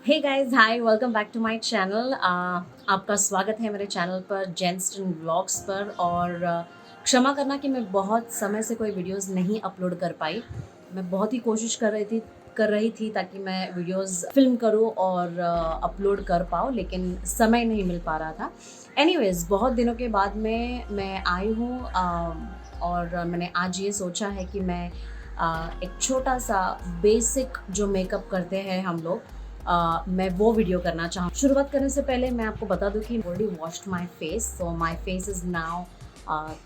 Hey guys, hi, welcome back to my channel. आपका स्वागत है मेरे चैनल पर जेंस्टन व्लॉग्स पर। और क्षमा करना कि मैं बहुत समय से कोई वीडियोस नहीं अपलोड कर पाई। मैं बहुत ही कोशिश कर रही थी ताकि मैं वीडियोस फिल्म करूं और अपलोड कर पाऊँ, लेकिन समय नहीं मिल पा रहा था। एनीवेज, बहुत दिनों के बाद में मैं आई हूँ और मैंने आज ये सोचा है कि मैं एक छोटा सा बेसिक जो मेकअप करते हैं हम लोग, मैं वो वीडियो करना चाहूँ। शुरुआत करने से पहले मैं आपको बता दूँ कि already washed my face, so my face is now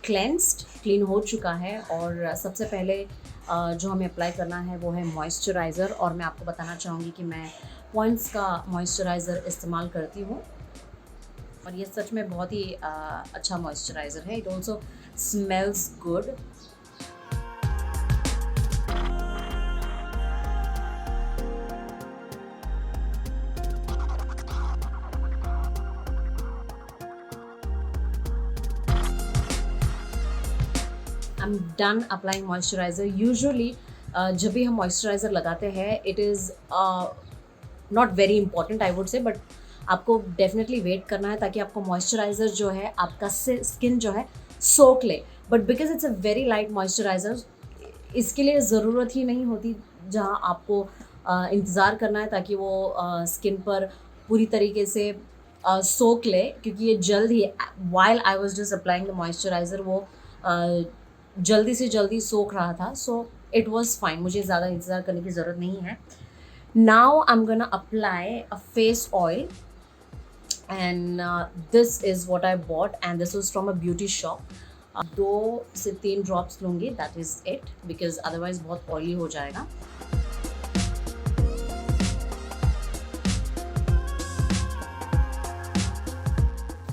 clean हो चुका है। और सबसे पहले जो हमें अप्लाई करना है वो है मॉइस्चराइज़र। और मैं आपको बताना चाहूँगी कि मैं पॉइंट्स का मॉइस्चराइज़र इस्तेमाल करती हूँ और ये सच में बहुत ही अच्छा मॉइस्चराइज़र है। It also smells good. I am done applying moisturiser. Usually जब भी हम मॉइस्चराइज़र लगाते हैं, it is not very important, I would say, but आपको डेफिनेटली वेट करना है ताकि आपको मॉइस्चराइज़र जो है आपका स्किन जो है सोख ले। But because it's a very light moisturiser, इसके लिए ज़रूरत ही नहीं होती जहाँ आपको इंतज़ार करना है ताकि वो स्किन पर पूरी तरीके से सोख ले, क्योंकि ये जल्द ही, while I was just applying the moisturiser, वो जल्दी से जल्दी सोख रहा था। सो इट वॉज फाइन, मुझे ज़्यादा इंतज़ार करने की ज़रूरत नहीं है। Now I am gonna apply a face oil and this is what I bought and this was from a beauty shop. 2 से 3 ड्रॉप्स लूँगी, that is it, because otherwise बहुत ऑयली हो जाएगा।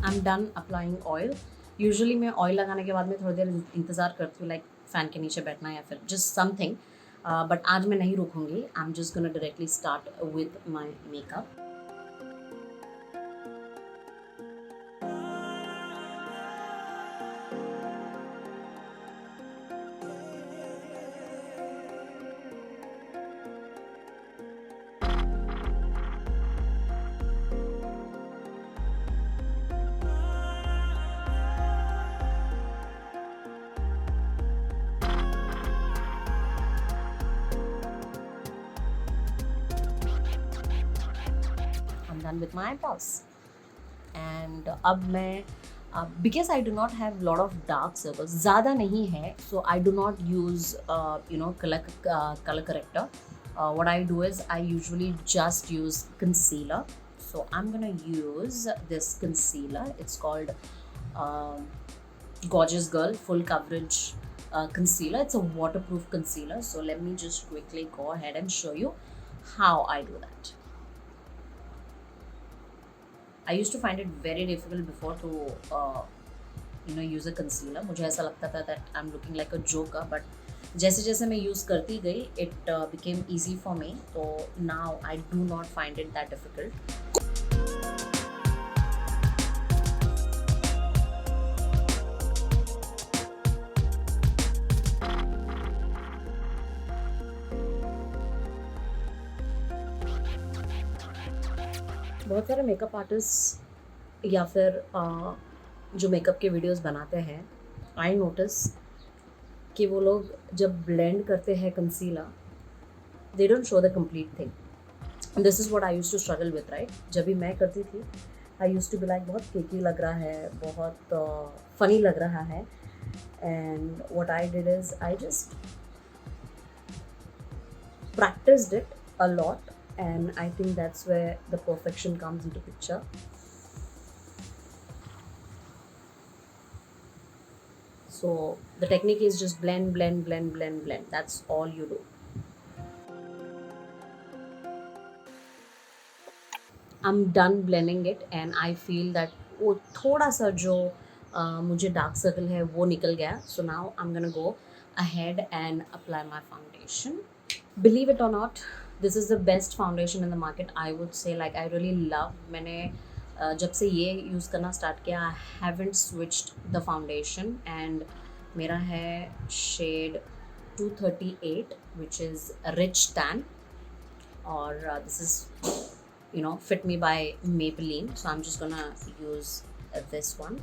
आई am done applying oil. Usually मैं oil लगाने के बाद में थोड़ी देर इंतज़ार करती हूँ, लाइक फ़ैन के नीचे बैठना या फिर जस्ट समथिंग, बट आज मैं नहीं रुकूंगी। I am just gonna directly start with my makeup. I'm done with my eyebrows. And अब मैं because I do not have lot of dark circles, ज़्यादा नहीं है, so I do not use color corrector. What I do is I usually just use concealer. So I'm gonna use this concealer. It's called um Gorgeous Girl Full Coverage Concealer. It's a waterproof concealer. So let me just quickly go ahead and show you how I do that. I used to find it very difficult before to use a concealer. मुझे ऐसा लगता था that I'm looking like a joker, but जैसे जैसे मैं use करती गई, it became easy for me. So now I do not find it that difficult. बहुत सारे मेकअप आर्टिस्ट या फिर जो मेकअप के वीडियोस बनाते हैं, आई नोटिस कि वो लोग जब ब्लेंड करते हैं concealer, they don't show the complete thing. This is what I used to struggle with, right? जब भी मैं करती थी, I used to be like बहुत केकी लग रहा है, बहुत फनी लग रहा है। And what I did is I just practiced it a lot, and I think that's where the perfection comes into picture. So the technique is just blend, blend, blend, blend, blend. That's all you do. I'm done blending it and I feel that वो थोड़ा सा जो मुझे dark circle है वो निकल गया. So now I'm gonna go ahead and apply my foundation. Believe it or not, this is the best foundation in the market, I would say. Like I really love, मैंने जब से ये use करना start किया, I haven't switched the foundation. and मेरा है shade 238 which is rich tan, और this is Fit Me by Maybelline. So I'm just gonna use this one.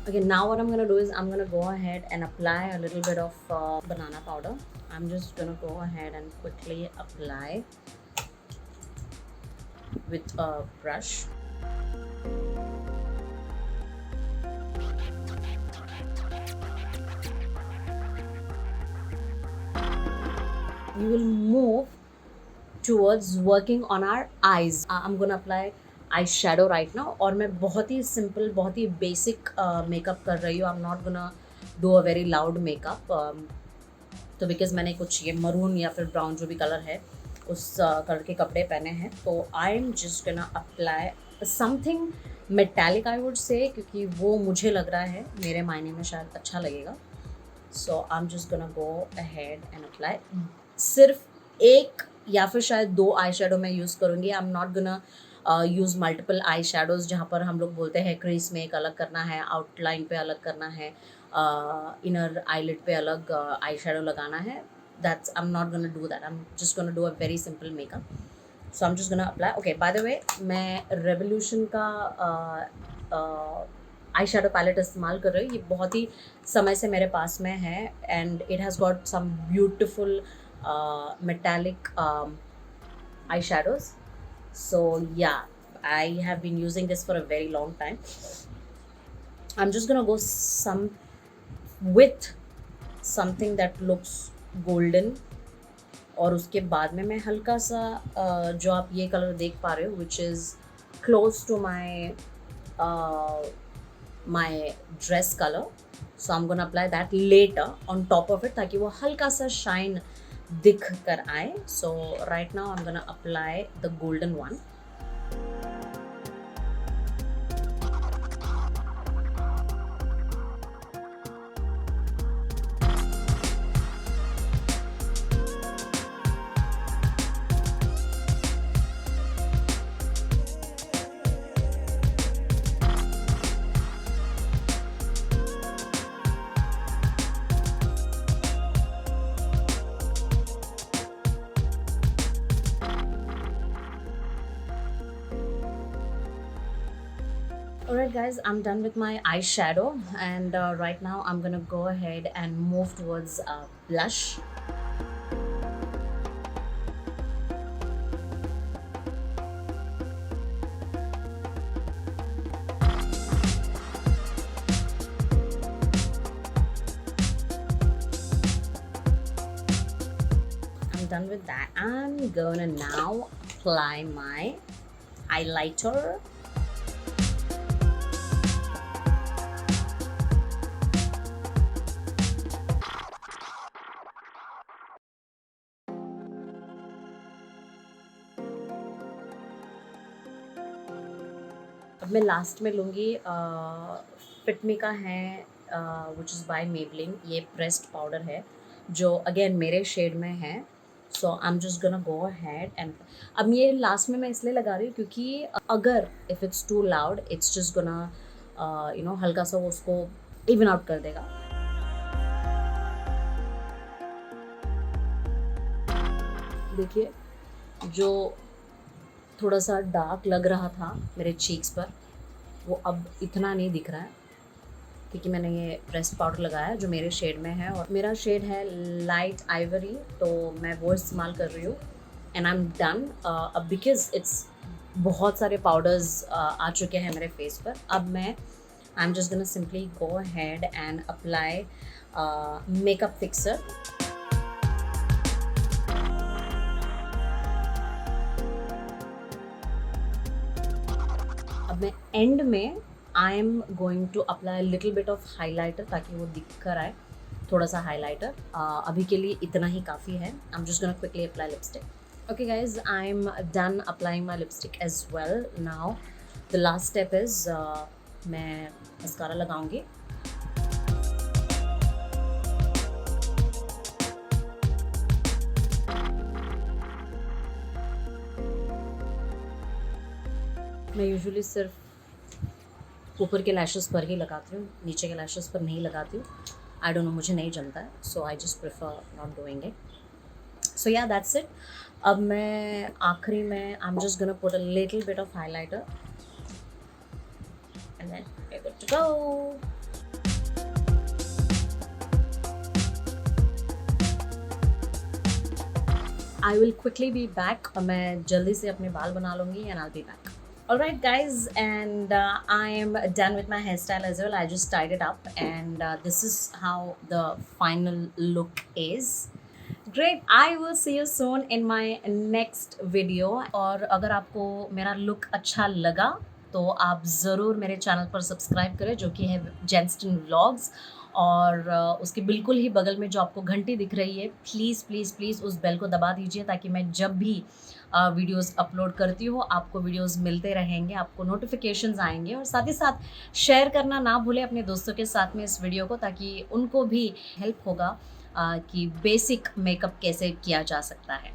Okay, now what I'm gonna do is I'm gonna go ahead and apply a little bit of banana powder. I'm just gonna go ahead and quickly apply with a brush. We will move towards working on our eyes. I'm gonna apply eye shadow right now, और मैं बहुत ही simple, बहुत ही basic makeup कर रही हूँ. I am not gonna do a very loud makeup. तो because मैंने कुछ ये मरून या फिर ब्राउन जो भी कलर है उस कलर के कपड़े पहने हैं, तो आई am just gonna apply something metallic I would say, क्योंकि वो मुझे लग रहा है मेरे मायने में शायद अच्छा लगेगा. So I am just gonna go ahead and apply. सिर्फ एक या फिर शायद 2 आई शेडो मैं यूज़ करूँगी. I am not gonna use multiple eye shadows, जहाँ पर हम लोग बोलते हैं क्रीज में एक अलग करना है, आउटलाइन पे अलग करना है, इनर आईलिड पे अलग आई शेडो लगाना है. That's I am not gonna do that. I am just gonna do a very simple makeup. So I am just gonna apply. Okay, by the way मैं revolution का eye shadow palette इस्तेमाल कर रही हूँ. ये बहुत ही समय से मेरे पास में है and it has got some beautiful metallic eyeshadows. So yeah, I have been using this for a very long time. I'm just gonna go with something that looks golden, और उसके बाद में मैं हल्का सा जो आप ये कलर देख पा रहे हो which is close to my dress color. So I'm gonna apply that later on top of it, ताकि वो हल्का सा shine दिख कर आए. So right now I'm gonna apply the golden one. Alright guys, I'm done with my eyeshadow, and right now I'm gonna go ahead and move towards blush. I'm done with that. I'm gonna now apply my highlighter. अब मैं last में लूँगी fit Me का है which is by Maybelline. ये pressed powder है जो again मेरे शेड में है. So I am just gonna go ahead and अब ये लास्ट में मैं इसलिए लगा रही हूँ क्योंकि अगर if it's too loud it's just gonna हल्का सा वो उसको इवन आउट कर देगा. देखिए, जो थोड़ा सा डार्क लग रहा था मेरे चीक्स पर, वो अब इतना नहीं दिख रहा है क्योंकि मैंने ये प्रेस्ड पाउडर लगाया जो मेरे शेड में है, और मेरा शेड है लाइट आइवरी, तो मैं वो इस्तेमाल कर रही हूँ. And I am done. अब बिकॉज इट्स बहुत सारे पाउडर्स आ चुके हैं मेरे फेस पर. अब मैं I am just gonna simply go ahead and apply makeup fixer. अब मैं एंड में I am going to apply little bit of highlighter ताकि वो दिख कर आए. थोड़ा सा हाइलाइटर। अभी के लिए इतना ही काफ़ी है। I am just gonna quickly apply lipstick. Okay guys, I am done applying my lipstick as well. Now the last step is मैं मस्कारा लगाऊंगी। मैं यूजुअली सिर्फ ऊपर के लैशेस पर ही लगाती हूँ, नीचे के लैशेस पर नहीं लगाती हूँ। आई डोंट नो, मुझे नहीं जमता है, so I just prefer not doing it. So yeah that's it. अब मैं आखिरी में I am just gonna put a little bit of highlighter and then we are good to go. I will quickly be back. मैं जल्दी से अपने बाल बना लूँगी and I will be back. Alright guys, and I am done with my hairstyle as well. I just tied it up and this is how the final look is. Great, I will see you soon in my next video. और अगर आपको मेरा look अच्छा लगा तो आप ज़रूर मेरे चैनल पर सब्सक्राइब करें, जो कि है जेंस्टन व्लॉग्स। और उसके बिल्कुल ही बगल में जो आपको घंटी दिख रही है, प्लीज़ प्लीज़ प्लीज़ उस बेल को दबा दीजिए, ताकि मैं जब भी वीडियोस अपलोड करती हूँ आपको वीडियोस मिलते रहेंगे, आपको नोटिफिकेशंस आएंगे। और साथ ही साथ शेयर करना ना भूलें अपने दोस्तों के साथ में इस वीडियो को, ताकि उनको भी हेल्प होगा कि बेसिक मेकअप कैसे किया जा सकता है।